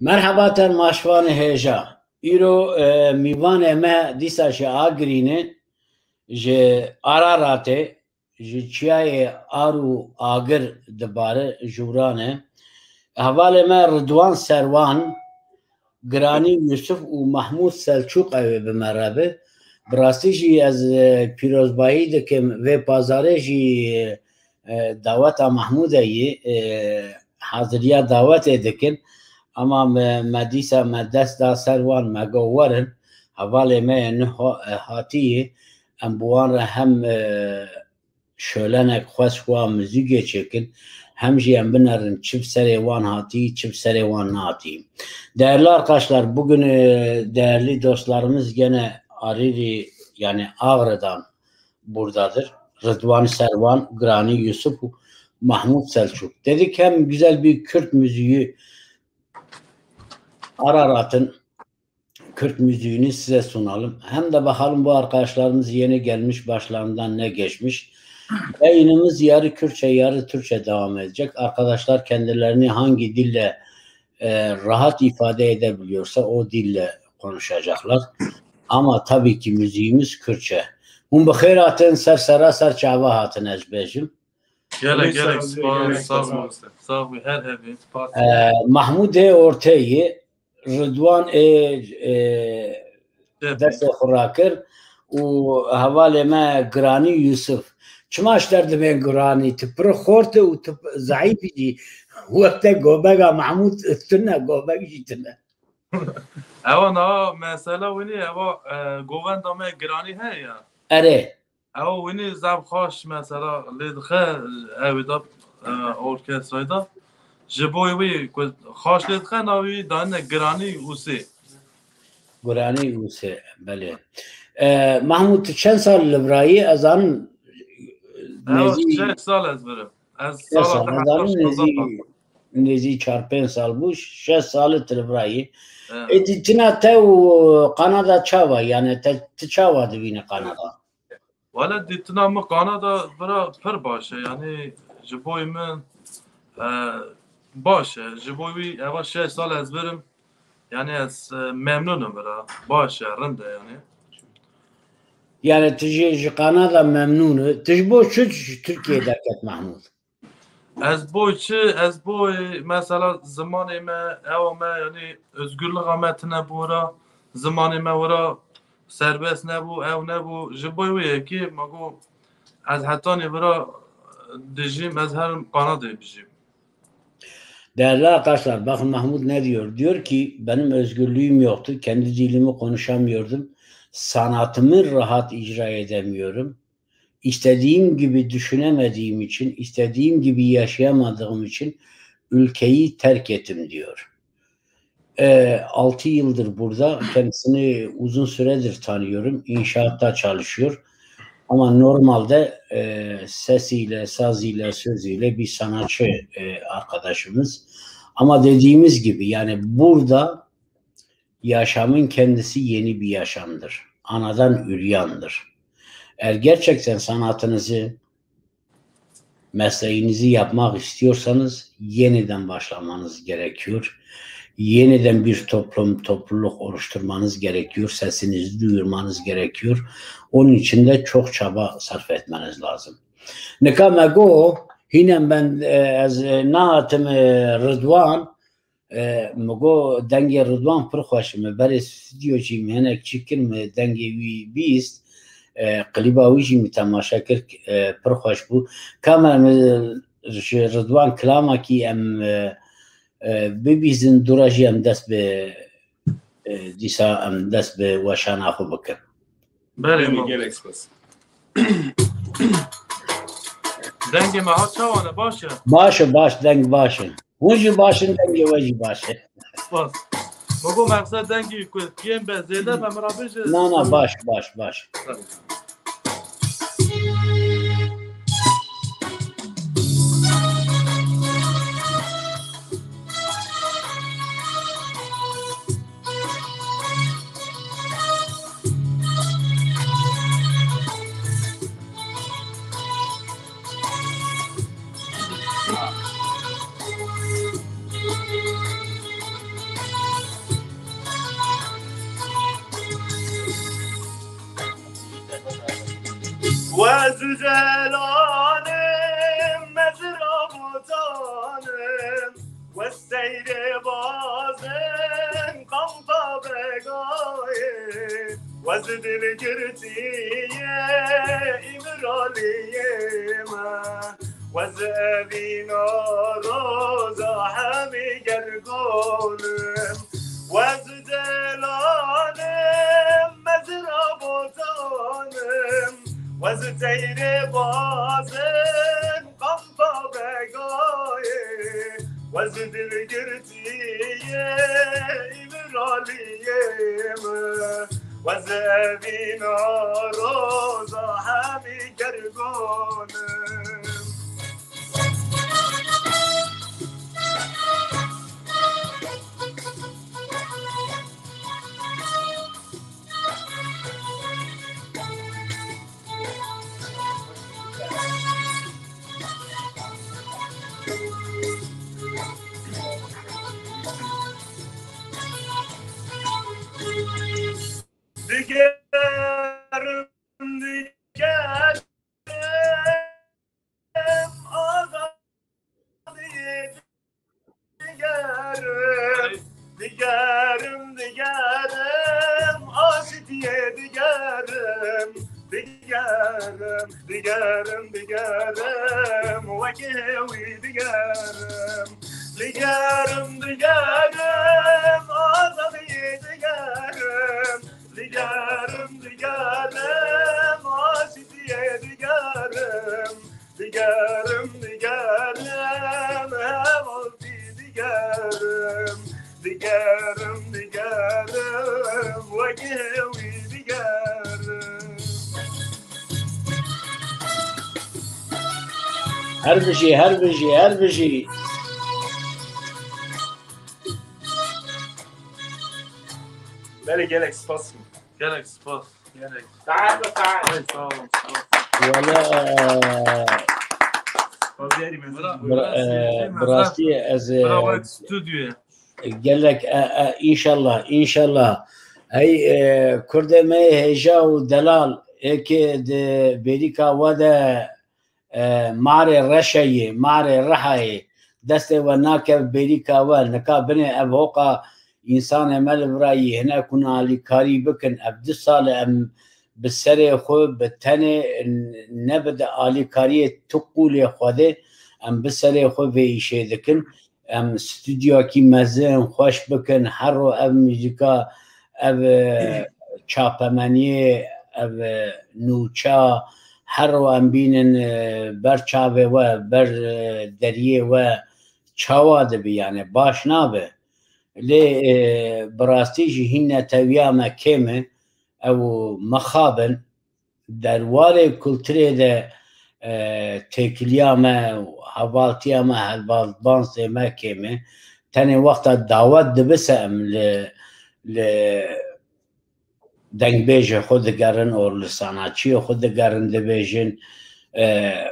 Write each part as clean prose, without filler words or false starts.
مرحبا تر ماشوان هیجا ایرو میوان ما دیسا شه آگرینه جه آراراته جه چیای آرو آگر دباره جورانه حواله ما رضوان سروان گرانی یوسف و محمود سلچوق اوه بمرابه براستی جی از پیروزبایی دکم و پازاره جی دعوت محمود ایه حاضریا دعوت دکن اما مدیسا مدست دا سروان مگوورن حواله ما نه هاتیه ام بوان را هم şölenek xweswa müziğe çekin hem jiyem binerin çift serevan hati çift serevan hati. Değerli arkadaşlar, bugün değerli dostlarımız gene Ariri yani Ağrı'dan buradadır. Rıdvan Servan, Grani Yusuf, Mahmut Selçuk. Dedik hem güzel bir Kürt müziği Ararat'ın Kürt müziğini size sunalım. Hem de bakalım bu arkadaşlarımız yeni gelmiş, başlarından ne geçmiş. Yayınımız yarı Kürtçe, yarı Türkçe devam edecek. Arkadaşlar kendilerini hangi dille rahat ifade edebiliyorsa o dille konuşacaklar. Ama tabii ki müziğimiz Kürtçe. Hum bixêr hatin ser sera ser çava hatin ez bêjim. Gelek sağ ol her hevi. Mahmud ortayı Rıdvan derse xurakir و حواله ما گرانی یوسف چماش درد من گرانی تپر خورت و تپ ضعیفی جی وقت گوبگا محمود تنه گوبگ جی تنه اوا نا مثلا ونی اوا گووند ما گرانی ہے یا اره اوا ونی زب خوش مثلا لدخه اویدا اورکسترایدا جبوی وی خوش لدخه ناوی دان گرانی اوسی بله محمود چند سال لبرایی از آن نزی 6 سال از برم از سال نزی 4-5 سال بوش 6 سال لبرایی ادیتنا تو قنادا چاوا یعنی چاوا دوینه قنادا ولی دیتنا ما قنادا برا پر باشه یعنی جبوی من باشه جبوی اول 6 سال از برم yani az memnunum bira baş rende yani. Yani tiji Kanada memnunu. Tiji bu şu Türkiye'de ket Mahmud. Az bu mesela zamanıma evime yani özgürlük ametine bura zamanıma vura serbest ne bu ev ne bu jiboyu ki mago az hatta ne bura dijim az her Kanada bijim. Değerli arkadaşlar, bakın Mahmud ne diyor? Diyor ki benim özgürlüğüm yoktu. Kendi dilimi konuşamıyordum. Sanatımı rahat icra edemiyorum. İstediğim gibi düşünemediğim için, istediğim gibi yaşayamadığım için ülkeyi terk ettim diyor. 6 yıldır burada. Kendisini uzun süredir tanıyorum. İnşaatta çalışıyor. Ama normalde sesiyle, sazıyla, sözüyle bir sanatçı arkadaşımız. Ama dediğimiz gibi yani burada yaşamın kendisi yeni bir yaşamdır. Anadan üryandır. Eğer gerçekten sanatınızı, mesleğinizi yapmak istiyorsanız yeniden başlamanız gerekiyor. Yeniden bir topluluk oluşturmanız gerekiyor. Sesinizi duyurmanız gerekiyor. Onun için de çok çaba sarf etmeniz lazım. Nekamago hinem ben az nahatım Rıdvan مگو دنگ رضوان پر خوشم برای استودیو جی مهنک چیکر می دنگ وی بیست قلیباوی جی می تماشا کرد پر خوش بود کاملا رضوان کلاما کی ام ببیزن دوراجی ام دست به دیسا ام دست به وشان آخو بکر بله میگه اکسپرس دنگ ما ها چوانه باشه دنگ باشه وجی باشن دنگی وجی باشه باش بگو مقصد دنگی کیم به زیده و مرابش نه باش زلالم مزرابوتانم والسير بازن قمطة بقايه وزد الجرتية إبرالية وزابينا روزا حمي قرقونم وزدلانم مزرابوتانم وزتير بازن قمطة بقايه وزد الجرتية إبرالية وزابينا روزا حمي قرقونم Digerim asitiye digerim vekevi digerim azadiye digerim asitiye digerim hevalti digerim vekevi digerim هر بجي بله gelek spas Gerek spas. Gerek. تعال Evet, sağ olun. ولا براسي از Bravo stüdyoya. قال لك ان شاء الله هي كرد ما هجا ودلال هيك بيريكا ودا ماري رشاي ماري رحاي دست وناك بيريكا ونكا بني ابوقا انسان مال براي هنا كنا لكاري بكن ابد صال ام بالسري خو بتني نبدا الي كاري تقول خده ام بالسري خو في شيء ذكن ام استوديو كي مازن خوش بكن حرو ام موزيكا اب چاپمنی اب نوچا حرو ام بینن بر چاوه و بر دریه و چاوا دبی یعنی باش نابه لي براستيجي هن تويا ما كيمه او مخابن درواري كولتري ده تكليا ما حوالتيا ما هالبانس ما كيمه تاني وقت الدعوات دبسم ل دنگبيجه خود قرن اور لساناتشي خود قرن دبيجن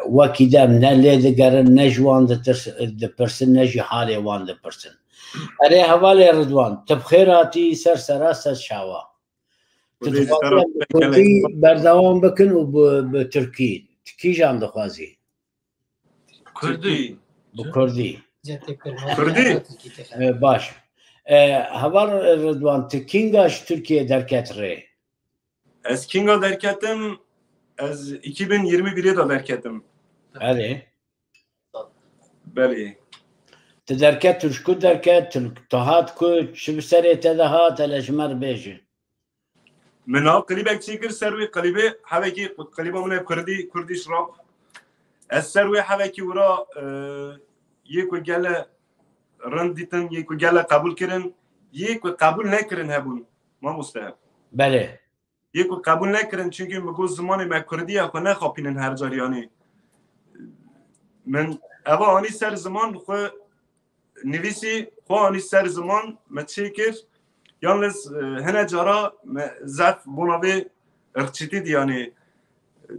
وكذا من اللي قرن نجوان د پرسن نجي حالي وان د پرسن ارے حوالے رضوان تبخيراتي سر سراسة شاوا تركي بردوام بكن وبتركي تركي جام دخوازي Kürdi. بكردي كردي باش حوال رضوان تكينغاش تركيا دركت ري از Kinga derketim az 2021'e de derketim. هذه بله تدركت شكو دركت تهات كو شو بسري تدهات الاشمر بيجي من ها قليبك شكر سروي قليبه حبكي قليبه من كردي شراب السروي حبكي ورا يكو جاله رنديتن يكو جاله قبول كرن يكو قبول نكرن هبون ما مستحب بله يكو قبول نكرن çünkü مگو زمان ما كردي اخو نخوپينن هر جارياني من اوا اني سر زمان خو نویسی خوانی سر زمان متشکر yalnız hene cara zaf bonavi ırkçıtı yani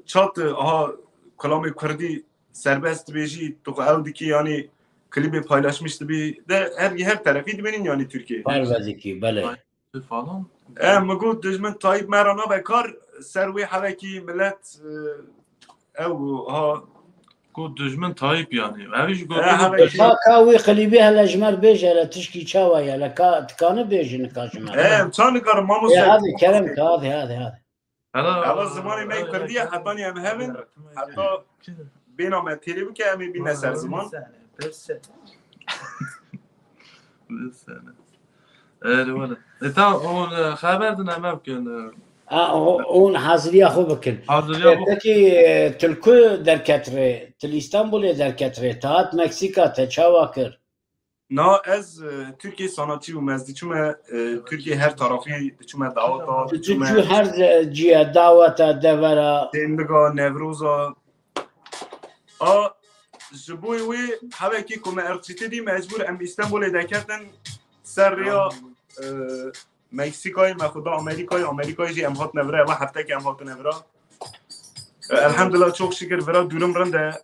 çat aha kalamı kurdi serbest beji to evdeki yani klibi paylaşmıştı bir de her tarafı benim yani Türkiye. Parvaziki bale. Falan. Mogu düşman Tayyip Merana bekar servi havaki millet او ها کو دجمن تایپ یعنی اویش گو كاوي قليبي هلا جمر بيجي هلا تشكي شاوي هلا تكان بيجي نكاجمر چند کار ما هذا كلام هذا اول زمانی من کردی حتی نیم همین حتی بینا من تیری بو که همی بینه سر زمان ولا انت اون خبر دنا ما بكن اون حاضرية خو بكن تكي تلكو در كتره تل اسطنبول در كتره تاعت مكسيكا تشاواكر نه از ترکیه ساناتی و مزدی چون ترکیه هر طرفی چون دعوت چون هر جیه دعوت دورا تندگا نوروزا جبوی وی هوا کی کم ارتشتی دی مجبور ام استانبول دکتن سر یا مکسیکای مخدا آمریکای جی ام هات نوره و هفته که ام هات نوره الحمدلله çok şükür vera durum rende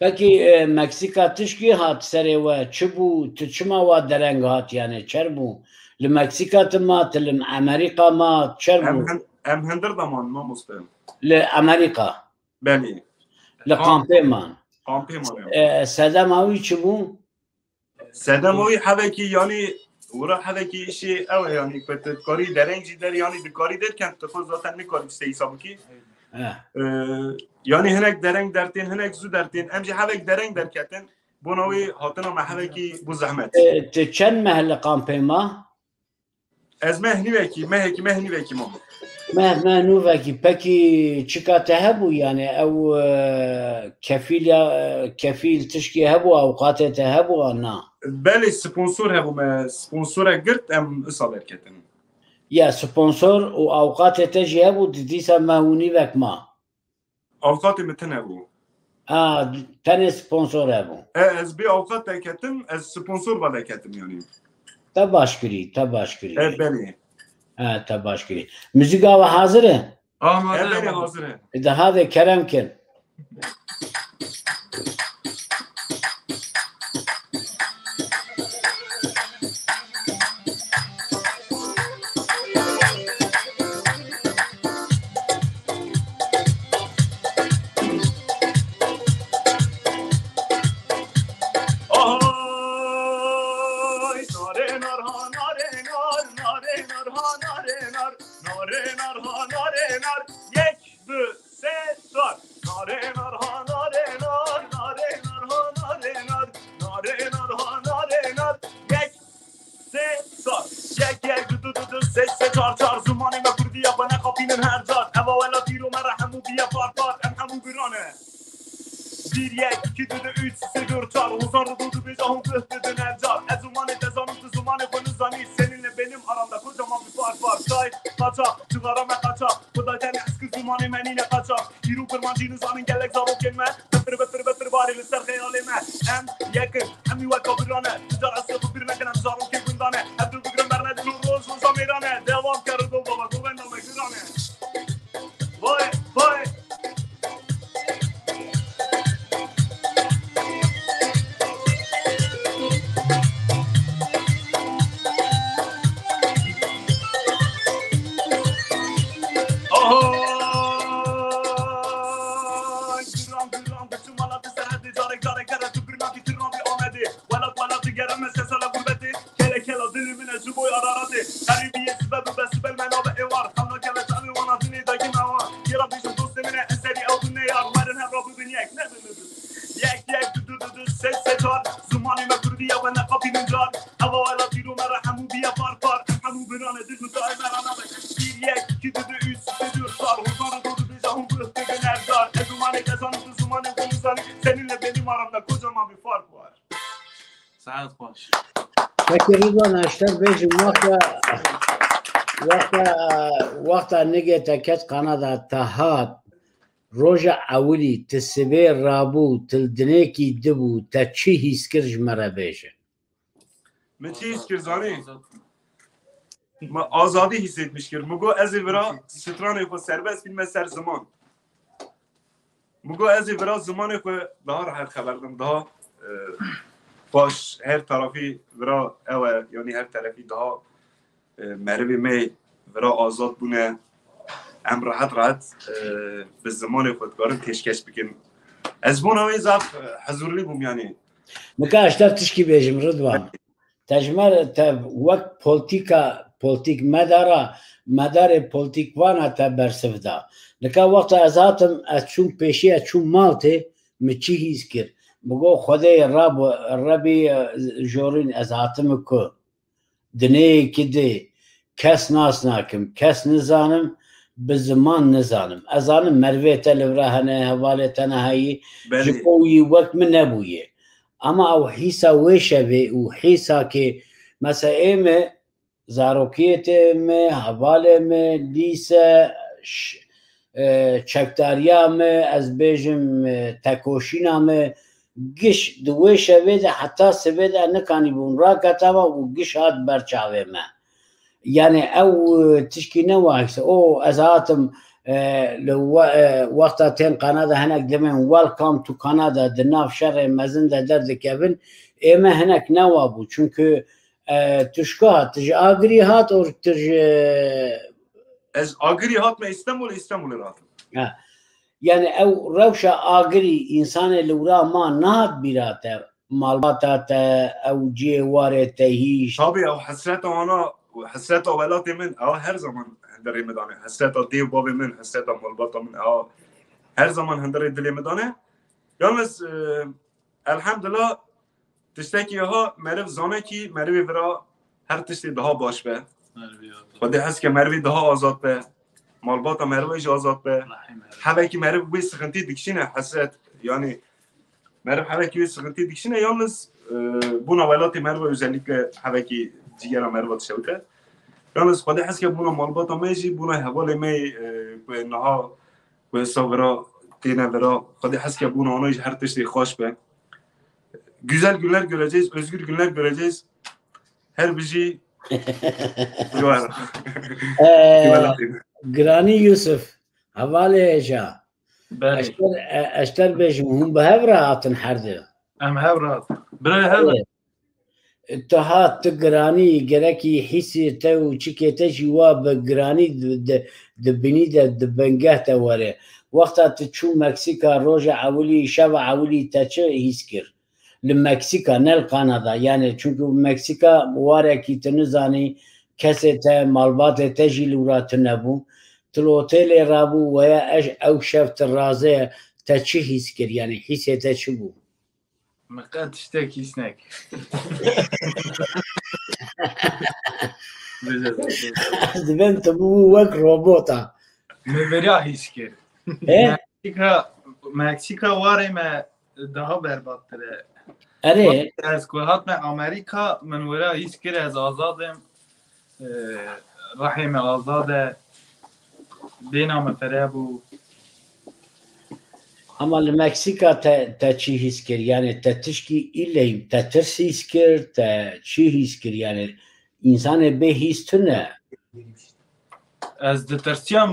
Peki Meksika tişki hat sere ve çubu tçma ve dereng hat yani çerbu li Meksika tma til Amerika ma çerbu em hender zaman ma mustem li Amerika beni li kampeman sedem avi çubu sedem avi haveki yani ورا haveki işi ev yani kari derenci der yani dikari derken tıfız zaten mi kari işte hesabı ki yani henek dereng dertin henek zu dertin emci havek dereng derketin bunavi hatına ma haveki bu zahmet çen mehle kampema ez mehni veki mam مهنو وکی پکی چیکاته هبو یعنی او کفیل تشکی هبو اوقات ته هبو نه بله سپانسور هبو ما سپانسور گرت ام اصال کتن یا سپانسور و اوقات ته جی هبو دیسا مهونی وک ما اوقات متن هبو تن سپانسور هبو از بی اوقات کتم از سپانسور بده کتم یعنی تباشکری بله تباشکری موزیک آوا حاضره؟ بله حاضره ده هذا كلام كن تقريبا اشتر بيجي وقت نجت كت قناة تهات رجع أولي تسبير رابو تلدنيكي دبو تشي هيسكرج مرة بيجي من چی هیسکرزانی؟ ما آزادی hissetmiş kir. Mugo ezi vera stranı ko serbest bilme ser zaman. Mugo ezi vera zamanı ko daha rahat haberdim daha baş her tarafı vera yani her tarafı daha merve me vera azad bune ام راحت به زمان خودکارم پیشکش بکن از بون همی زف حضوری بوم یعنی مکه اشتر تشکی بیجم ردوان تجمر تا وقت پولتیک مدار پولتیک وانا تا برسفدا نکه وقت از هاتم از چون پیشی از چون مالته مچی هیز کرد بگو خدای ربی جورین از هاتم که دنیه کده کس ناس ناکم کس نزانم به زمان نزانم از آنم مروه تلوره هنه حواله تنهایی جبوی وقت من نبویه اما او حیسا ویشه و حیسا که مثلا ایمه زاروکیت ایمه حواله ایمه لیسه چکتاریا ایمه از بیجم تکوشین ایمه گش دویشه ویده حتی سویده نکانی بون را کتاوا و گش هات برچاوه ما يعني او تشكي نواكس او ازاتم لو وقتين قناة هناك دمين ويلكم تو كندا دناف شر مزنده درد كابن اما هناك نوابو چونكو تشكوها تج اغري هات او تج از اغري هات ما استنبول راتم يعني او روشة اغري انسان لورا ما نهات براته مالباتات او جي واره تهيش طبي او حسرات انا حسرات اولاتي من هر زمان هندري مدانه حسرات ديو بابي من حسرات مالباتا من هر زمان هندري دلي مدانه يالمس الحمد لله تشتكي ها معرف زانه كي معرفي فرا هر تشتي دها باش به خودي حس که معرفي دها آزاد به مالباتا معرفيش آزاد به حالا كي معرف بي سخنتي دكشينه حسرات يعني معرف حالا كي بي سخنتي دكشينه يالمس بونا ولاتي معرفي özellikle حالا كي دیگر مربوط شوته یالس خودی حس که بونا مالباتا میجی بونا حواله می به نها به صبرا تینه برا خودی حس که بونا آنایش هر تشتی خوش به güzel günler göreceğiz özgür günler göreceğiz her bizi گرانی یوسف حواله جا اشتر بیشم هم به هفره هاتن حرده ام هفره برای هفره اتحاد تقراني جركي حسي تو شكيته جواب قراني دبني دبنجهته ورا وقتها تشو مكسيكا روجا عولي شبع عولي تاتش هيسكر لمكسيكا نل كندا يعني چونكو مكسيكا وارا كي تنزاني كاسيتا مالبات تجي لورا تنبو تلوتيل رابو ويا اش او شفت الرازه تاتش هيسكر يعني حسي تشبو مقاد تشتكي سناك دبنت بو وك روبوتا مبريا هيسكر مكسيكا واري ما daha berbattır. اره از کوهات من امریکا من ورا هیچ از آزادم رحم آزاده بینام فرابو اما المكسيكا تا چی هیس کر يعني تا تشكي إلي تا ترسي هیس کر تا چی هیس کر يعني انسان به هیس تونه از دترسيام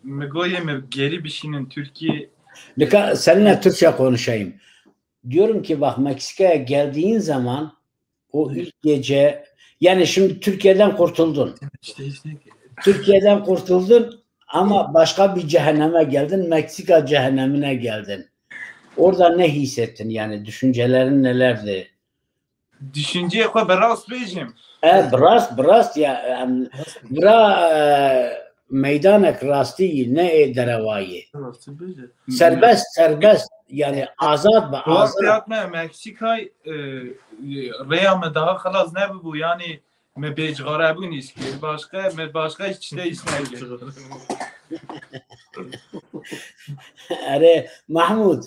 مگویم geri بشینن Türkiye. Lika seninle Türkçe konuşayım. Diyorum ki bak Meksika'ya geldiğin zaman o ilk gece yani şimdi Türkiye'den kurtuldun. Türkiye'den kurtuldun ama başka bir cehenneme geldin. Meksika cehennemine geldin. Orada ne hissettin yani düşüncelerin nelerdi? Düşünceye koy biraz bejim. Biraz ya meydanek rasti ne derevayi. Serbest yani azad ve azad. Yapma Meksika'yı reyame daha خلاص ne bu yani me bejgara bu nis ki başka hiç şey istemeyecek. Are Mahmud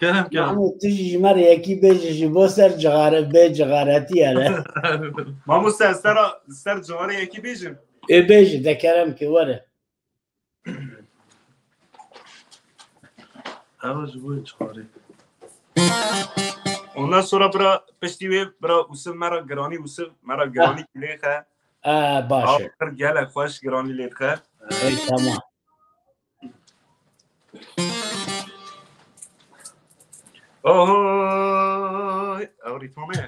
Mahmud تجي مرة يكي بيجي بوسر بجغارتي أنا Mahmud ser جغارة يكي بيجim بيجي ذكرم كي ورا Ondan sonra bura piştiği bura usul mera grani kilekhe. باشه. Gel خوش grani lekhe. tamam. Oy, avritmame.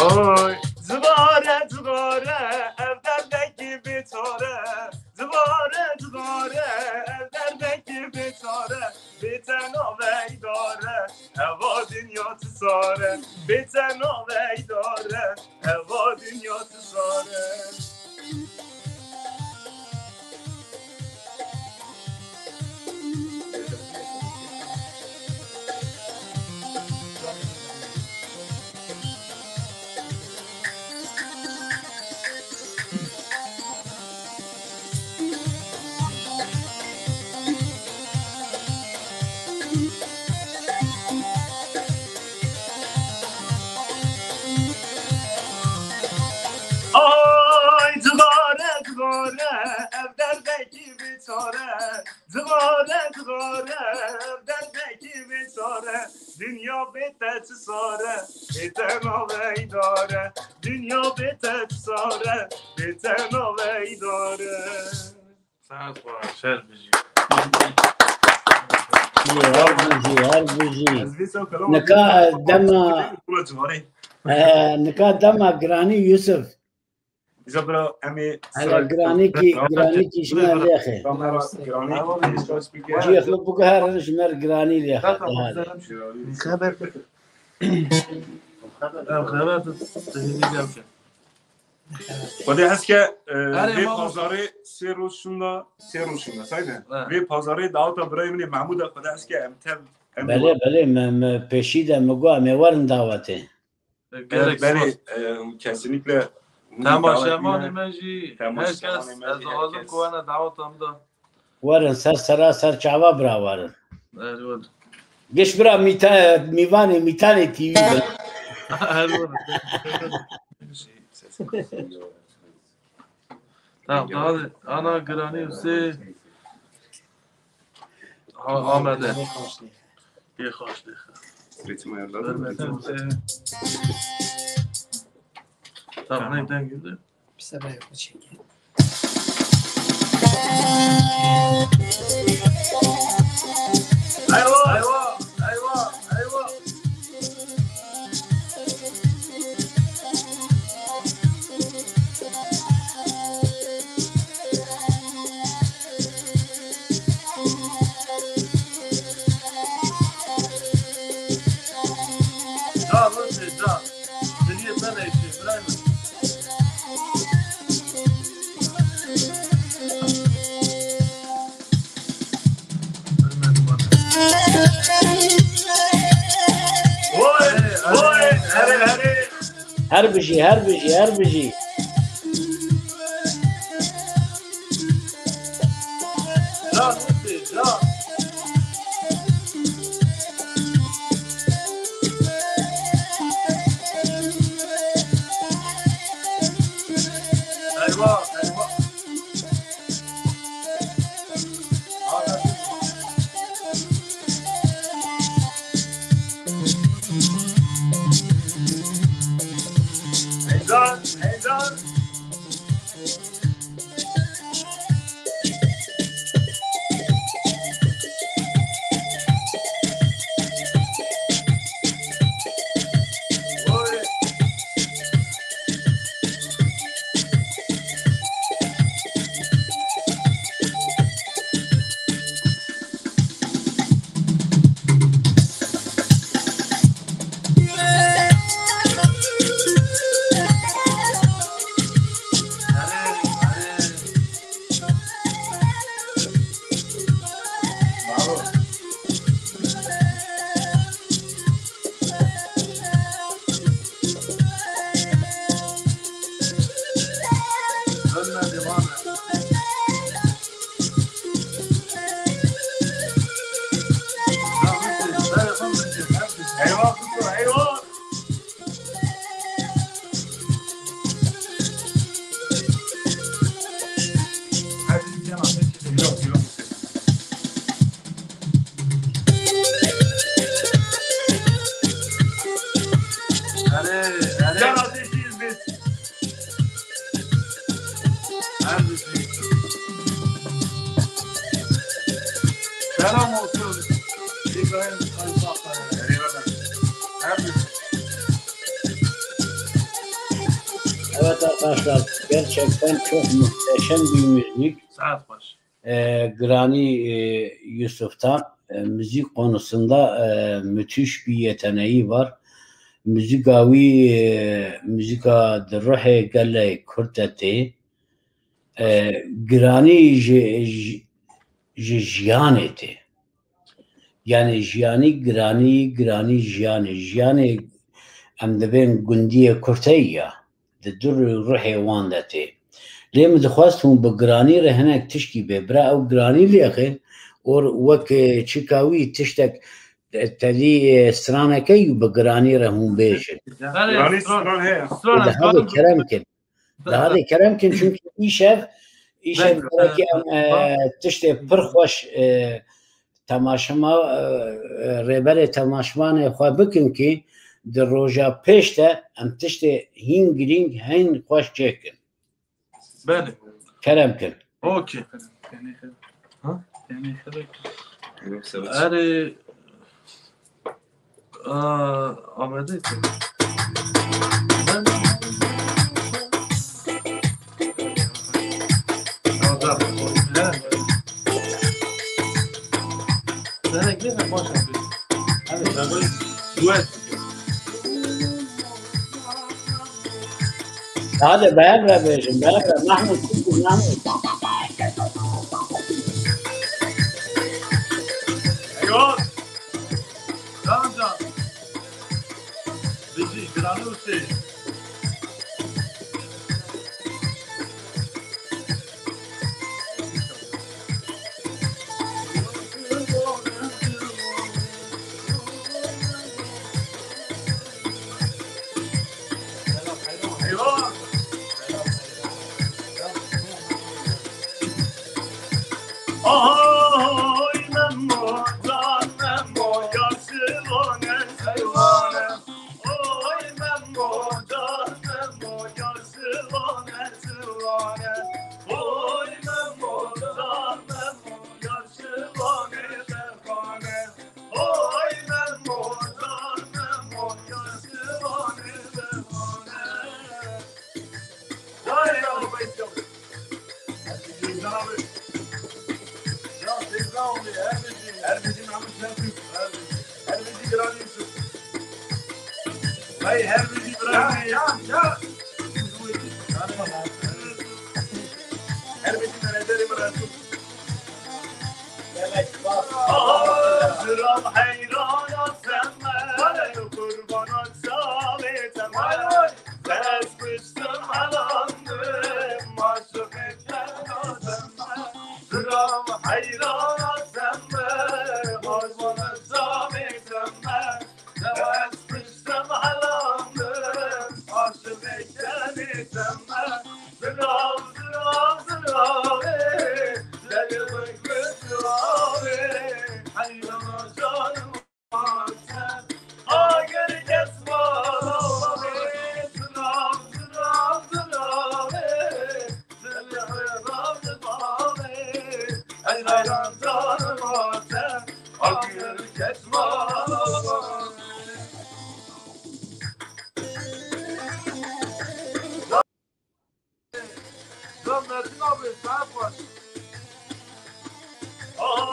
Oy, zıvare evderdeki bir tore. Zıvare دردکی بیچاره دنیا بهتر ساره بهتر ناوی داره دنیا بهتر ساره بهتر ناوی داره سعد باش شعر بجی هر بوجی نکا دما گرانی یوسف Isabella, Amy, على جراني شمال ليخي جي يخلق بقهر شمال جراني ليخي خبر خبر تهدید کرد خودی هست که وی پازاره سه روزشونده سایده وی پازاره دعوتا برای منی محمود خودی هست که امتب بله پیشیده مگو امیوارن دعوته بله کسینیکله تماشامان مجی هرکس از آزم کوانه دعوت هم دا ورن سر چعبا برا ورن الوان گش برا میتانه تیوی برا الوان tamam ana grani ise آمده یه خوش tamam neyden girdi? Bir sefer yok çekin. ayva هر بجی Selam olsun. İbrahim Evet arkadaşlar gerçekten çok muhteşem bir müzik. Saat baş. Grani Yusuf'tan müzik konusunda müthiş bir yeteneği var. Müzika ruhe gelle kurteti Grani jiyaneti. Yani jiyani grani jiyani em dibin gundiye kurteya de dur ruhe wandeti. ليه مدخواستهم بجراني رهناك تشكي ببرا او جراني ليخي اور وك تشيكاوي تشتك تلي سرانا كي بجراني رهم بيجن جراني ستران هي هذا كلام كن çünkü İşev بركي تشتي برخوش تماشما ریبر تماشمان خواه بکن که در روژا پیشته ام تشت هین گرینگ هین خوش چکن بله کرم کن اوکی اره آمده هذا بابا بيجن بابا محمود محمود ايوه رامزان بيجي جرانوسي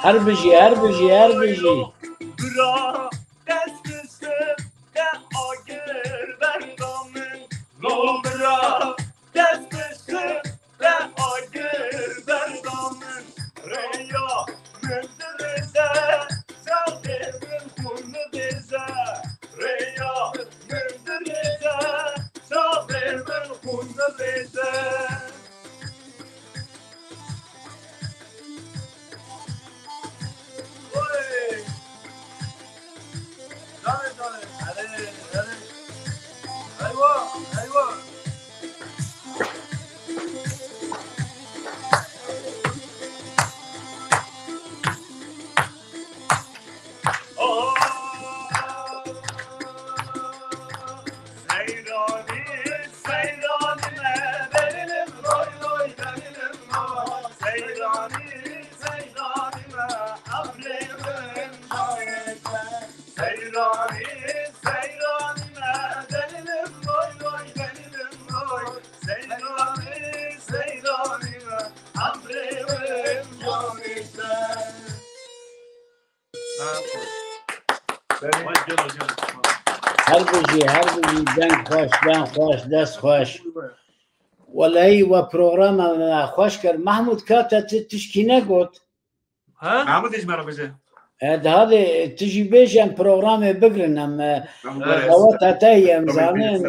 هر بجی هر بجی هر بجی هر بجی دنگ خوش دن خوش دست خوش والله و پروگرام خوش کرد محمود کاتا تشکی نگوت ها محمود ايش مرة بجي هذا تجي بيجن پروگرام بگرنم هوا تاتای امزانین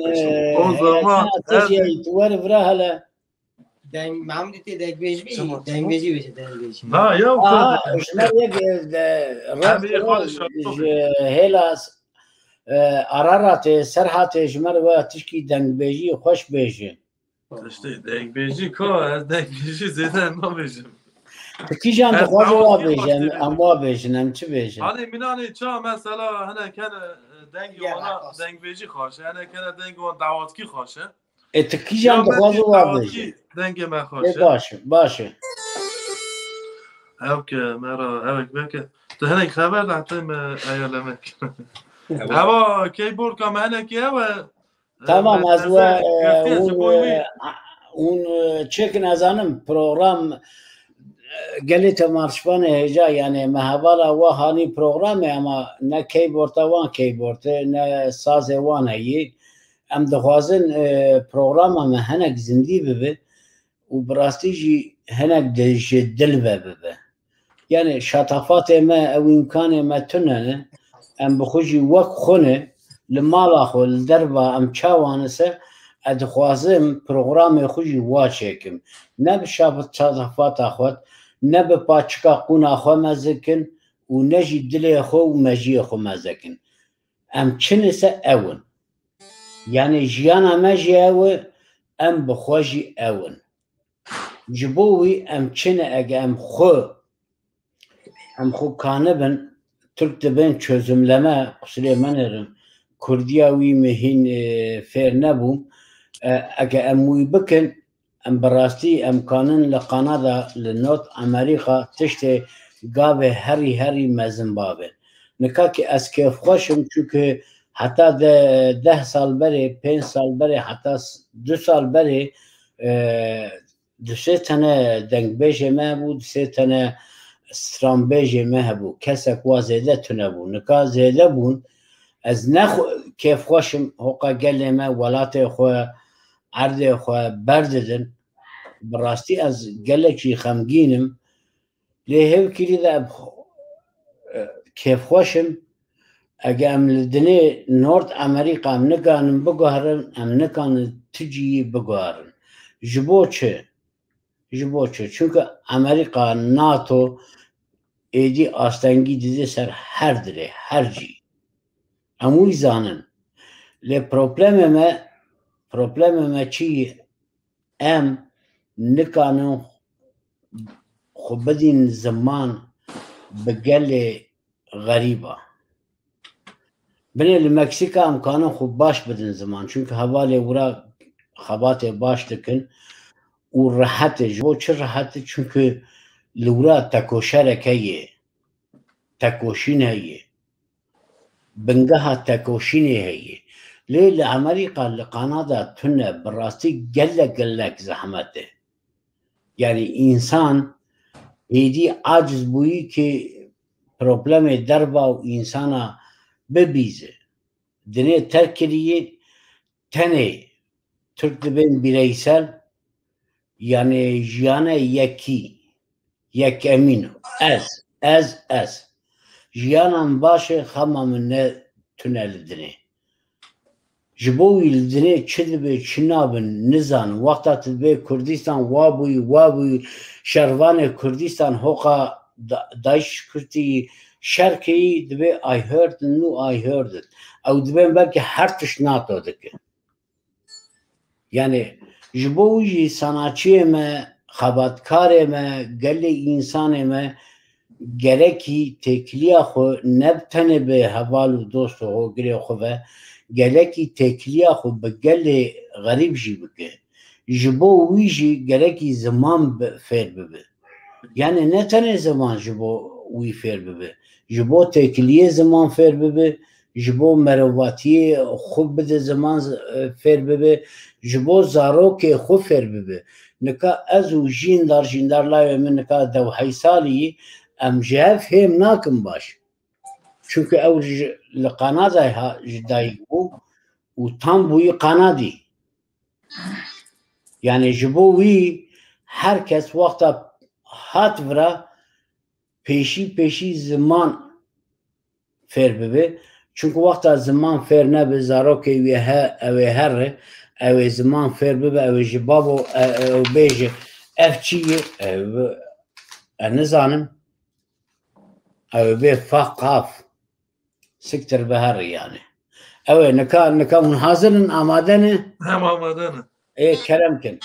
تجي توار براهلا دنگ محمود تی دنگ بیجی دنگ بیجی بشه دنگ بیجی ها يا شنو یک هلاس ارارات سرحات جمر و تشکی دنگ بیجی خوش بیجن تشتی دنگ بیجی کو از دنگ بیجی زیدن ما بیجیم تكيجان دخواز وابيجن ام وابيجن ام چه بيجن هذه مناني چا مثلا هنا كان دنگي وانا دنگ بيجي خاشه هنا كان دنگ وان دعواتكي خاشه تكيجان دخواز وابيجن دنگ ما خاشه باشه اوكي مرا اوك بك تو هنا خبر دعتم ايالمك هوا كيبورد كم هنا كيوا تمام از اون چکن ازانم پروگرام گلیت مارشبان هجا یعنی محوالا و هانی پروگرامه اما نه کیبورد وان کیبورد نه ساز وان هی ام دخوازن پروگرام ما هنک زندی ببه و براستی جی هنک دل ببه یعنی شطافات ما او امکان ما تنه ام بخوجی وقت خونه لمالا خو لدربا ام چاوانسه ادخوازم پروگرام خوجی واچکم نه به شطافات اخوات نه به پاچکا قون اخوا مزکن و نجی دل خو و مجی خو مزکن ام چنسه اون یعنی جیانا مجی اون ام بخواجی اون جبوی ام چنه اگه ام خو کانبن Türk dibin çözümleme kusura menerim Kurdiya wî mehin fêr nebûm ege em wî bikin em bi rastî em kanin li Kanada li North Amerika tiştê gavê herî mezin babe nikakî ez kêfxweşim çünkü heta de 10 sal berê 5 sal berê heta 2 sal berê du sê tane dengbêjê me hebû du sê tane استرامبیجی me hebû kesek wa zêde tune bû nika zêde bûn ez ne kêfxweşim hoqa gelê me welatê xwe erdê xwe berdidin bi rastî ez gelekî xemgînim lê hêvkirî de kêfxweşim ege em li dinê North Amerika em nikanin biguherin em nikanin ticiyî biguherin ji bo çi çünkü Amerika NATO êdî astengî dide ser her dirê her cî em wî zanin lê problemê me çi ye em nikanin xwe bidîn ziman bi gelê xerîba binê li Meksîka em kanin xwe baş bidin ziman çünkü hevalê wira xebatê baş dikin û rehetê ji bo çi rehetê çünkü li wira tekoşereke ye tekoşîn heye bingeha tekoşînê heye lê li Amerîka li Kanada tune bi rastî gelek zehmet e yani însan êdî aciz bûyî ki problemê derba û însana bibîze dinê terk kirîye tenê Türk dibin bireysel yani jiyana yekemîn ez jiyanan başê xema min ne tune li dinê ji bo wî li dinê çi dibe çi nabin nizanin wexta tu dibê Kurdistan wa bûyî şervanê Kurdistan hoqa Daeş kirtî şerkeyî dibe I heard it ew dibên belkî her tişt NATO dike yani ji bo wî jî sanatçiyê me xebatkarê me gelê însanê me gerekî têkiliya xwe ne tenê bi heval û dost û hogirê xwe ve gelekî têkiliya xwe bi gelê xerîb jî bike ji bo wî jî gerekî ziman fêr bibe yani ne tenê ziman ji bo wî fêr bibe ji bo têkiliyê ziman fêr bibe ji bo mervatiyê xwe bide ziman fêr bibe ji bo zarokê xwe fêr bibe nika ez û jîndar layê min nika 12 salî em ji hev fêm nakin baş çünkü ew li Kanadayê ji dayîk bû û tam bûyî Kanadî yani ji bo wî herkes wexta hat vira pêşî ziman fêr bibe çünkü wexta ziman fêr nebe zarokê wê ew ê here ew ê ziman fêr bibe ew ê ji babo ew bêje ev çi ye ew nizanim ew bê qaf siktir bi herî yani ew nika hûn hazir in amade ne hem amade ne kerem kin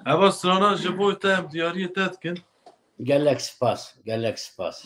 eva strana ji bo te em diyariyê te dikin gelek spas, gelek spas.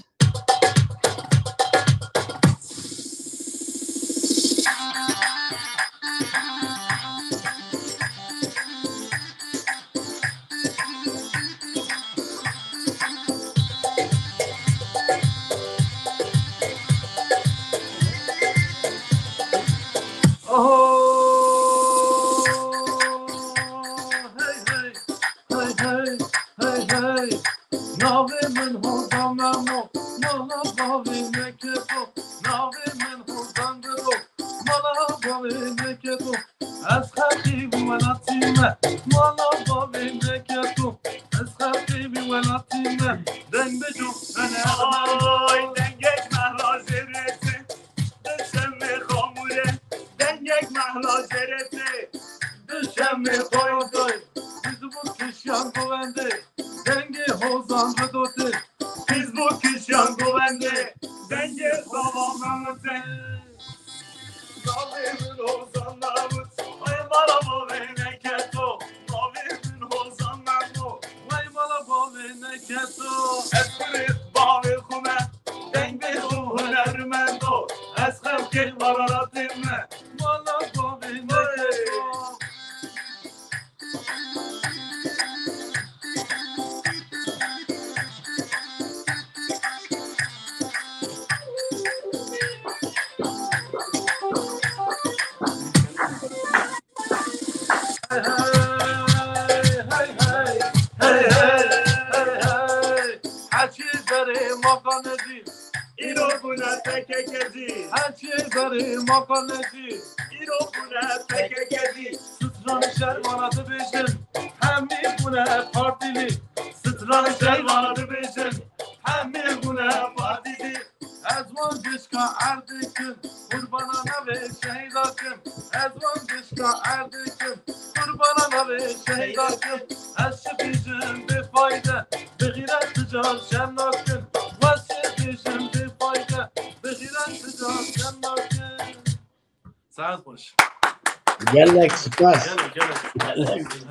Gelek spas.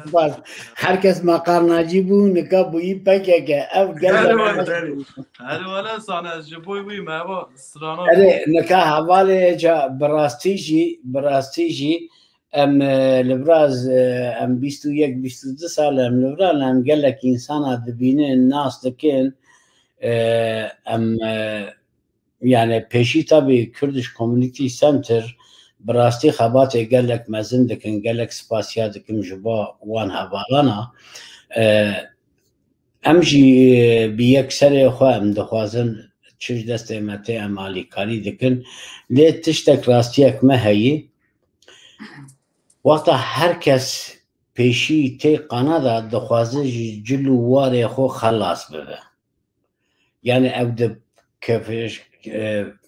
Spas. Herkes makarnacı bu, nika bu iyi pekeke. Ev gelek. هر ولا سانه جبوی وی ما با سرانا اره nika havale ca براستی ام لبراز ام 21-22 سال ام لبرال ام gelek insana dibine nas dikin ام yani peşi tabi Kurdish Community Center براستی خبات gelek mezin dikin gelek spasya dikim jiba wan havalana ام جی بی یک سر خواه ام دخوازن چش دست امته امالی کاری دکن لی تشتک راستیک مهی وقتا هر کس پیشی تی قنادا دخوازه جلو واره خو خلاص ببه یعنی او ده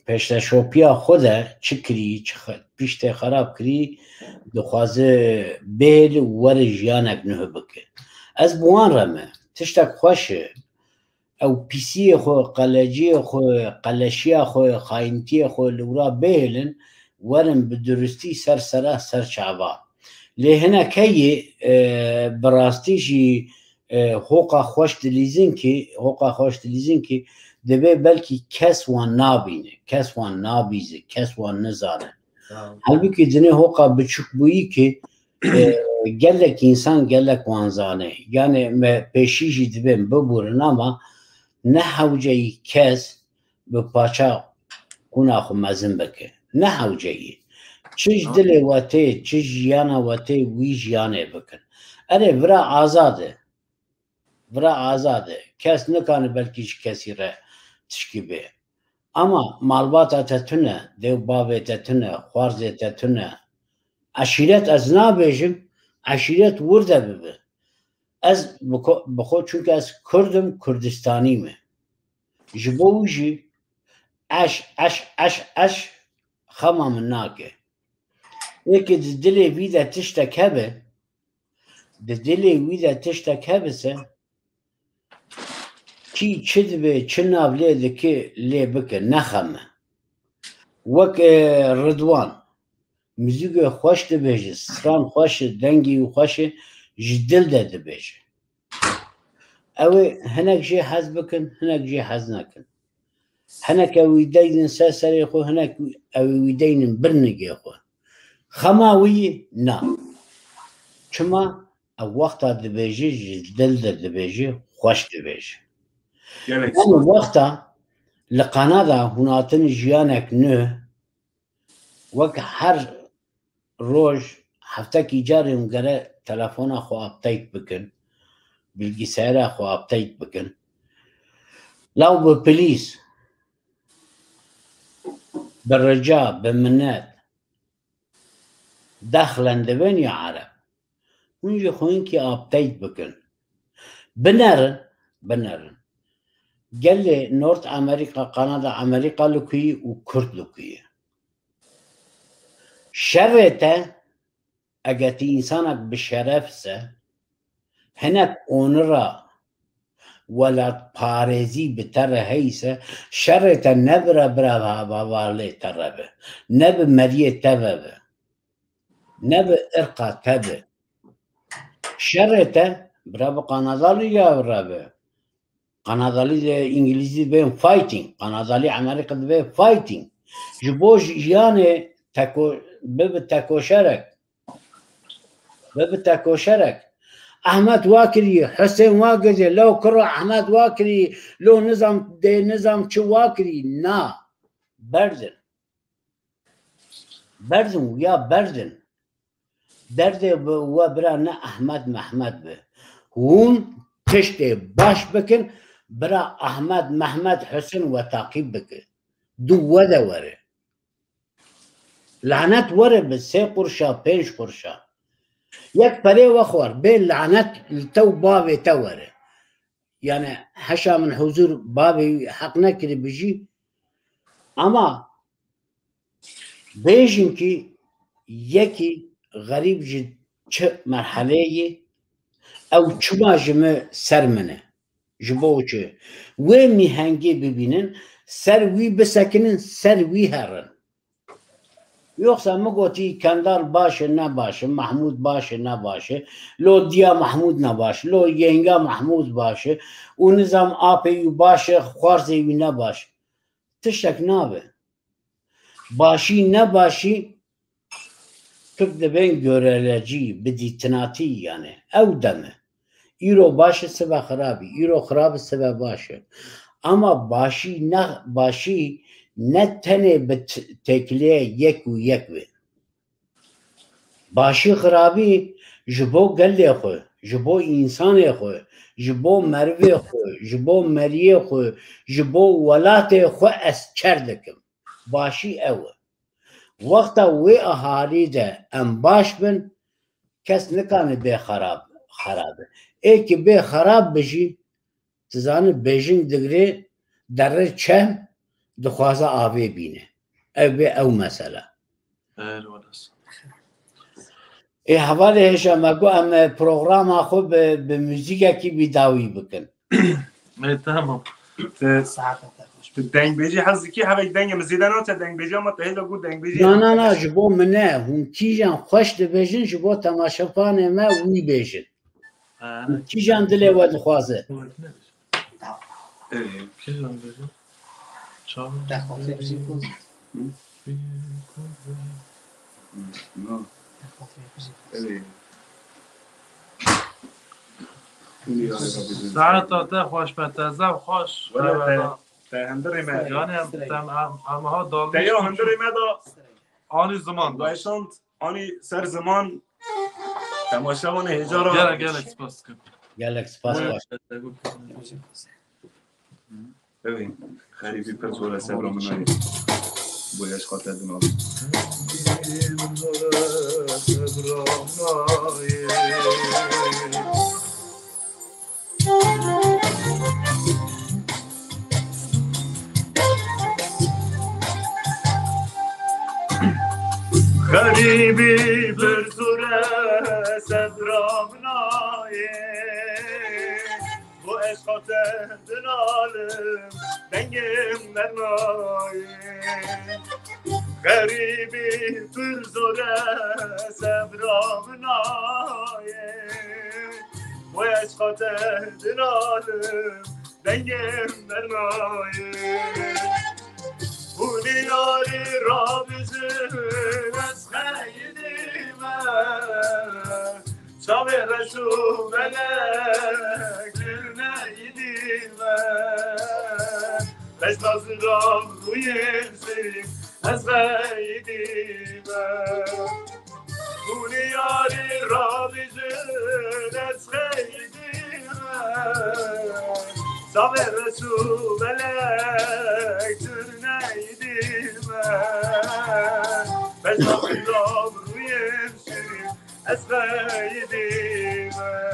پیشتشوپیا خوده چکری پیشت خراب کری دخوازه بیل واره جیانک نه بکه از بوان رمه تشتك خوشه او بيسي خو قلجي خو قلشيا خو خاينتي خو لورا بيلن ورن بدرستي سر شعبا لهنا كي براستيجي هوقا خوش دليزنكي دبي بلكي كس وان نابينه كس وان نابيزه كس وان نزاره halbuki dine hoqa biçuk buyi ki gelek insan gelek wanzane yani me peşiji dibim buburun ama ne havceyi kes bu paça kunaxu mezin beke ne havceyi çiş dile vate çiş yana vate wiş yana bekin ere vira azade kes ne kanı belki hiç kesire tişkibe ama malbata tetüne dev bave tetüne xwarze tetüne aşiret az nabejim aşiret vurda bibe az bخو çünkü az Kürdüm Kürdistani mi jiboji aş xamam nake eki dile vida tiştek hebe dile vida tiştek hebese ki çidbe çınavle de ki lebeke naxame vak Rıdvan müzik xoş de beje stran xoş dengi xoş jiddel de beje او هناك جي حز بكن هناك جي حز نكن هناك ويدين ساسري خو هناك او ويدين برنقي خو خماوي نا چما او وقتا دبيجي جدل دبيجي خوش دبيجي gelek يعني وقتا لقنادا هناتن جيانك نو وك هر روج هفتاكي جاري مقرأ تلفون اخو ابتيت بكن بالجسارة اخو ابتيت بكن لو ببليس بالرجاء بالمنات داخلا دبن يا عرب ونجي خوين كي ابتيت بكن بنرن قال لي نورث امريكا كندا امريكا لكي وكرد لكي شرته اگتی انسانك بالشرف سه هناك اونرا ولا بارزي بتر هيسه شرته نبرا برا بابالي تربه نب مريه تبه نب ارقا تبه شرته برا بقنادالي يا برا قنادالي انجليزي بين فايتنج قنادالي امريكا بين فايتنج جبوج يعني تاكو بتاكو شرك ببتاكو شرك احمد واكري حسين واكري لو كرو احمد واكري لو نظام دي نظام شو واكري نا بردن ويا بردن درد وبرانا احمد محمد به هون تشتي باش بكن برا احمد محمد حسن وتعقيب بكن دو ودا وره لعنت وره بسي قرشا بيش قرشا يك بري وخور بين لعنت التو بابي توره يعني حشا من حضور بابي حقنا كده بيجي اما بيجن كي يكي غريب جد چه مرحله او چما جمع سر منه جبو چه و میهنگی ببینن سر وی بسکنن سر وی هرن یوکسا مگوتی کندال باشه نباشه محمود باشه نباشه لو دیا محمود نباشه لو ینگا محمود باشه و نظام آپی باشه خوارزی وی نباشه تشتک نابه باشی نباشی Türk de ben göreleci biditnati yani ev deme. İro başı sebe harabi, İro harabi sebe başı. Ama başı ne tane tekliye yek ve yek ve. Başı harabi jibo gelle xo, jibo insan xo, jibo merve xo, jibo meriye xo, jibo velat xo es çerdekim. Başı ev. وقتا وی اهالی ده ام باش بن کس نکانه به خرابه ای که به خراب بشی تزانه بیجنگ دگری در چه دخوازه آوه بینه او به او مسئله ای حواله هشا مگو ام پروگرام آخو به موزیکه کی بیداوی بکن تمام دنگ بیجی حزی کی هوای دنگ مزیدن آتا دنگ بیجی اما تهیلا گو دنگ بیجی نه جبو منه هم کیجان خوش ده بیجن جبو تماشاپانه ما وی بیجن کیجان دله و دخوازه ساعتا ده خوش بتازه و خوش هندری ما یعنی همه ها دالمیش تهیلا هندری ما دا آنی زمان دا بایشاند آنی سر زمان تماشاوان هجارا گلک سپاس کن گلک سپاس باش ببین خریبی پر زوره سبرا منایی بویش خاطر دماغ غریبی بر زوره سبرا منایی bu eşkate dinalim dengim mermayi garibi bir zore sevramnaye و عشقات دلالم دنگم برنایه بونی یاری را بزن از خیلی من شاوه رشو ملک دلنیدی من بس نازدام روی سریم از خیلی من بونی یاری را بزن از خیلی من شاوه رشو ملک دلنیدی من بس نازدام روی سریم از خیلی من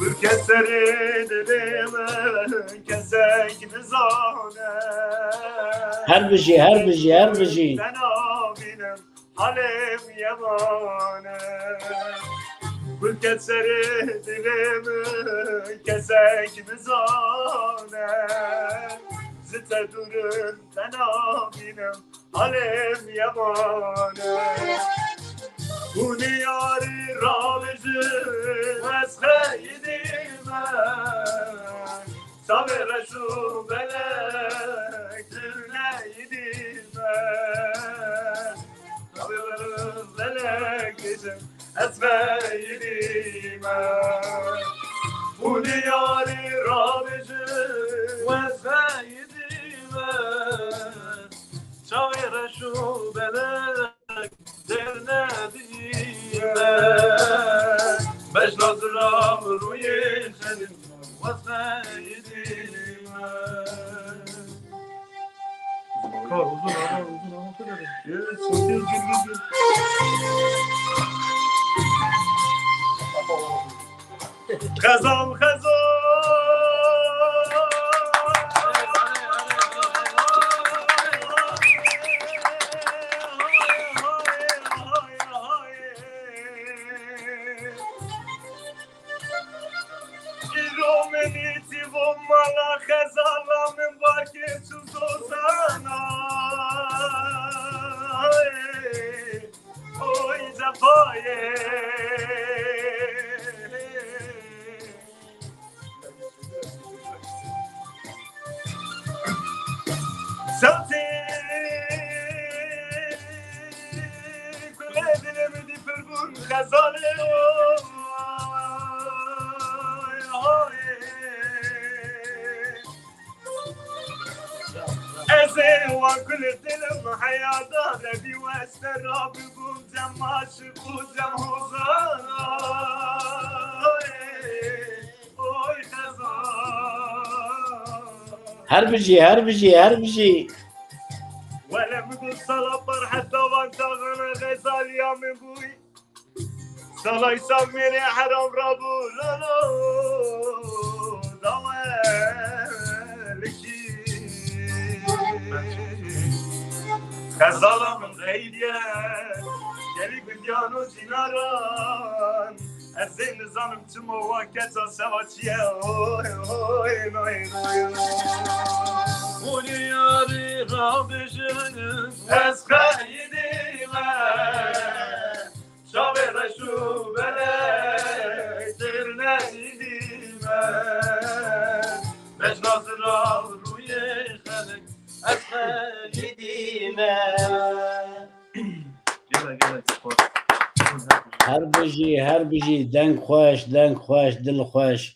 bir keseri dilime kesek nizane her bir şey sen abinim halim yamane bir keseri dilime kesek nizane zite durun sen abinim halim yamane bu diyarı râbizim ez heydime sabır şu belektir neydime sabır belektir ez heydime bu diyarı râbizim ez heydime sabır şu belektir باش نظرم روی خدم وسایدیم کار uzun خزان وكل الدلم حياته ذبي واستراب يقوم جم عاشق وجم حزان اوي خزان her bir şey ولا بقول صلاة حتى وانت غنى غزال يا من بوي صلاة يسميني حرام رابو لا خزالم غیریه گلی گلیان و جیناران از این نظامم تو مواقع سواتیه اونی یاری را بشنم از خیلیمه شاوه رشو بلکتر ندیدیمه بشناس را روی خلق از خیلیمه هر بجی دنگ خوش دل خوش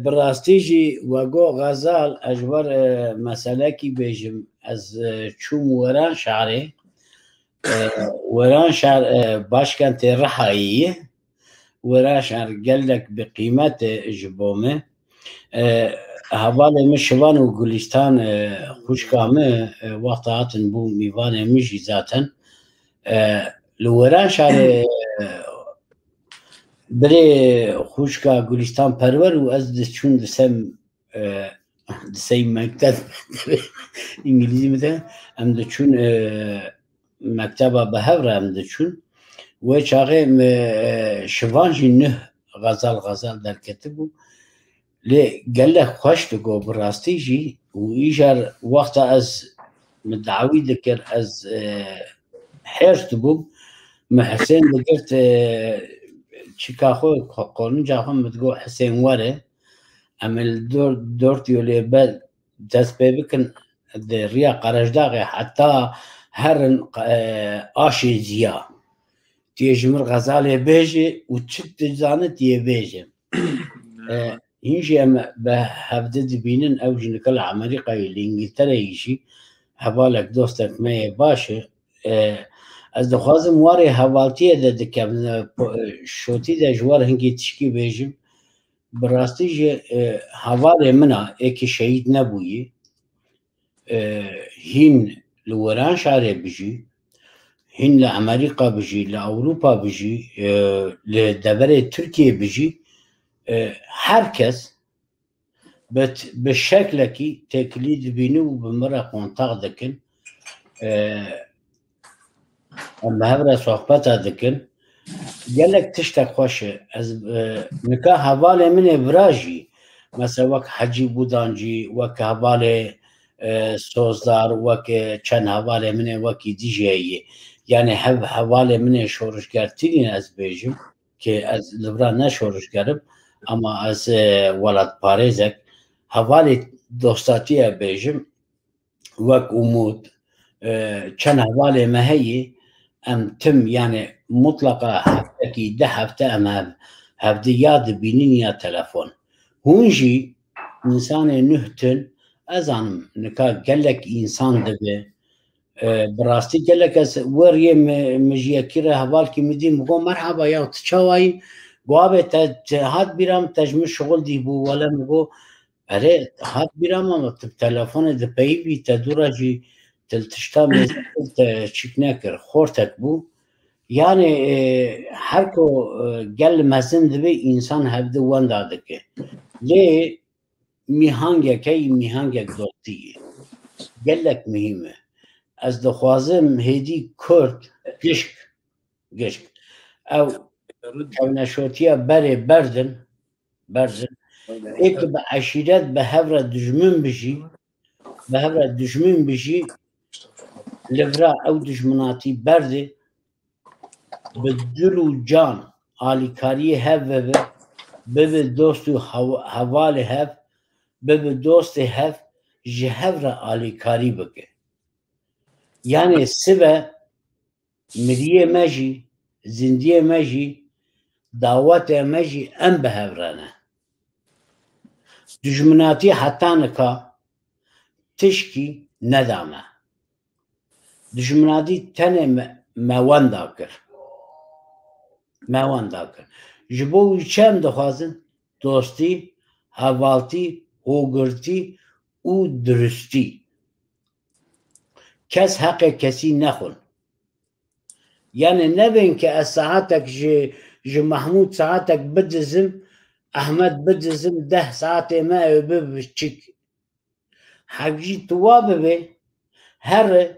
براستی جی وگو غزال اجبر مسئله کی بیجم از چوم وران شعره وران شعر باشكنت رحایی وران شعر قالك بقيمة جبومه هوال مشوان و گلستان خوشکامه وقتاتن بو میوان میجی ذاتن لوران شعر بری خوشکا گلستان پرور و از چون دسم مکتب انگلیزی میده ام چون مكتبة بهورة مدشون وشاغي شفانجي نه غزل در كتبو لي قال له خوش تقو براستي جي ويجر وقت از مدعوي ذكر از حيرت بوم محسن ذكرت شكاخو قانون جاهم متقو حسين وره عمل دورت يولي بل دست بيبكن الريا قرش داغي حتى هرن آشي زيا تيجمر غزالي بيجي وتشت زانت يبيجي هنجي أما بهبدد بينن أو جنكال أمريكا لإنجلترا يجي هبالك دوستك ما باشا از دخوازم واري هوالتيه ده دكم شوتي ده جوار هنگي تشكي بيجم براستي جي هوالي منا ايكي شهيد نبوي هين لوران شارع بجي هين لأمريكا بجي لأوروبا بجي لدبري تركيا بجي herkes بشكلكي تقليد بينو بمرة قنطاق دكن اما هبرا صحبتا دكن قالك تشتك خوشه از نكا هوالي من براجي مثلا وك حجي بودانجي وك هوالي سوزدار وك چند هوالي من وكي ديجي يعني هوالي من شورشگرتيني از بيجم كي از لبرا نشورشگرم اما از ولد پاريزك هوالي دوستاتيه بيجم وك امود چند هوالي مهي ام تم يعني مطلقة هفتكي ده هفته ام هفديات بينين يا تلفون هونجي انسان نهتن ازانم نكا قالك انسان دبي براستي قالك وريه مجيه كيره هوالكي مدين بقو مرحبا يا تشاوين قوابه هات بيرام تجمع شغل دي بو ولا مقو اره هات بيرام اما تلفون دبي بي تدورجي تلتشتا ميزل تشيكناكر خورتك بو يعني هركو قال مزن دبي انسان هبدو وان دادك ليه ميهانجك دوتي قال لك مهمه از دخوازم هدي كرد قشك او كونشوتيا بري بردن ايك بعشيرات بهفرة دجمن بجي لفرا او دجمناتي بردي بدلو جان آليكاري هف ببه دوستو حوالي هف ببه دوستي هف جهفرة آليكاري بكي يعني سبا مريه ماجي زنديه ماجي دعوته ماجي ام بهفرانه دجمناتي حتى نكا تشكي ندامه دجمناتي تنه موان داكر جبو چم دخوازن دوستی حوالتی هوگرتی و درستی کس حق کسی نخون يعني نبين كساعتك جي محمود ساعتك بدزم احمد بدزم 10 ساعات ما ببشك حقجي توابه هر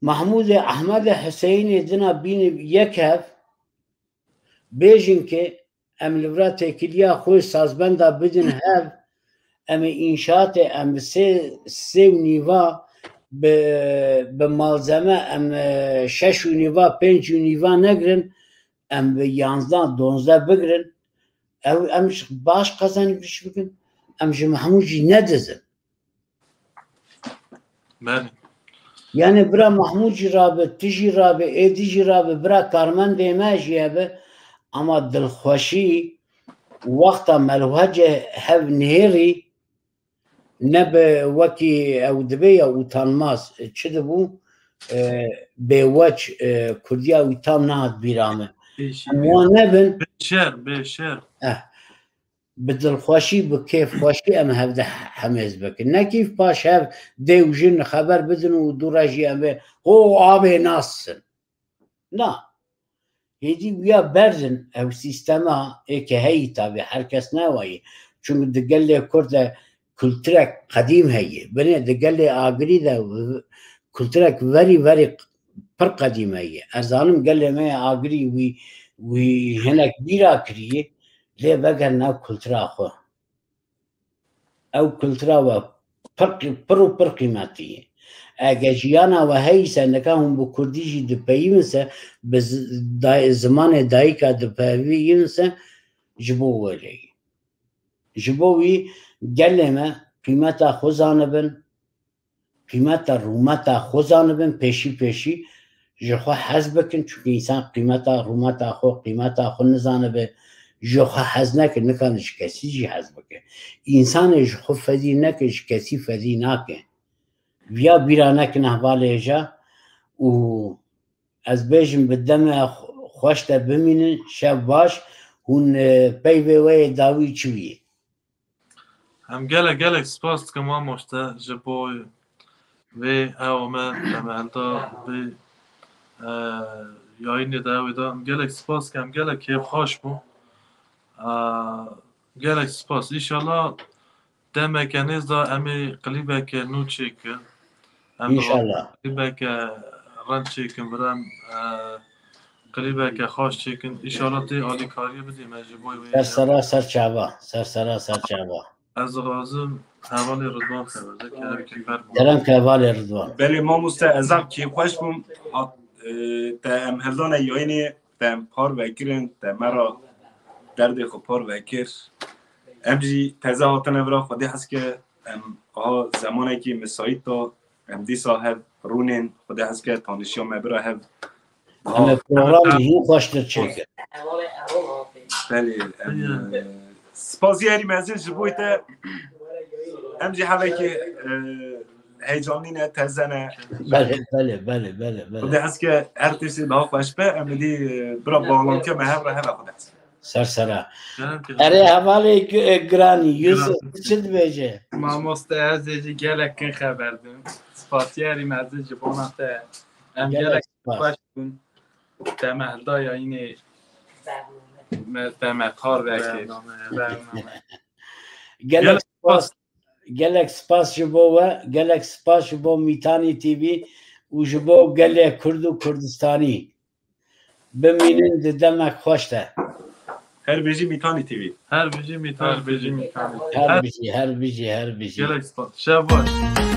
محمود احمد حسين دنا بين يكهف بيجن كي ام لبرات كليا خوش سازبندا بدن هاف ام انشاءات ام سي نيفا بمالزمه ام 6 نيفا 5 نيفا نگرن ام 11 12 بگرن او ام باش قزاني بش بكن ام جي محمود جي ندزن يعني برا محمود جي رابط تجي رابط ايدي جي رابط برا كارمن دي ما جيابه اما دلخوشي وقتا ملوهجه هف نهيري نب وكي او دبي او تنماس تشدبو بوچ كرديا او تام نهات بيرامه مو نبن بشير بدل خوشي بكيف خوشي ام هفده حماس بك نكيف باش هف دي وجن خبر بدن ودوراجي ام هو ابي ناس لا هدي ويا بردن او سيستما ايك هي تابع حركس ناوي چون دقل لي كرده كلترك قديم هي بني دقل لي اغري ده کلترک وری پر قدیمه یه ارزانم گله ما آگری وی هنک بیرا کریه لی بگر ناو کلترا خو او کلترا و پر قیمتیه اگه جیانا و هیسه نکه هم با کردی جی دپایی منسه به زمان دایکا دپایی منسه جبو ولی جبوی گله ما قیمتا خوزانه بن قیمتا رومتا خوزانه بن پیشی جخوا حز بکن چون انسان قیمتا رومتا خو قیمتا خو نزانه به جخوا حز نکن نکنش کسی جی حز بکن انسان جخوا فدی نکش کسی فدی نکن ویا بیرانه کن احوال ایجا و از بیشم بدم خوشت بمینن شب باش هون پیوه داوی چویه هم گلک سپاس که ما مشته جبوی و اومه دمالدا و یاینی داوی دا هم گلک سپاس که هم گلک کیف خوش بو گلک سپاس ایشالله دمه که نیز دا امی قلیبه که نو چیکن انشالله قلیبه که رن چیکن برم قلیبه که خوش چیکن ایشالله دی آلی کاری بدیم جبوی سرسرا سر چابا از غازم حوالی رضوان خبرده که درم که حوالی رضوان بله ما مستعزم که خوش بوم تا ام هلدان یاینی تا ام پار وکرن تا مرا درد خو پار وکر ام جی تازه هاتنه برا خودی هست که ام زمانی که مسایت تا ام دی صاحب رونین خودی هست که تانشیان مبرا هم همه پروگرام هی خوشتر چکر بله سپاسی هری مزین جبوی تا ام جی حالا که هیجانی نه تزنه بله خودی هست که هر تیسی به ها خوش به ام دی برا باغلان که مهم را همه خودی هست سرسرا اره حوالی گرانی یوسف چند بیجه ما مستعزی گلک کن خبردیم سپاسی هری مزین جبونا تا ام گلک خوش بون تا محلدا یا اینه مکار وکر گلک سپاس جبو میتانی تیوی و جبو گلک کرد و کردستانی بمینن دمک خوشته هر بیجی میتانی تیوی هر بیجی گلک سپاس شب باش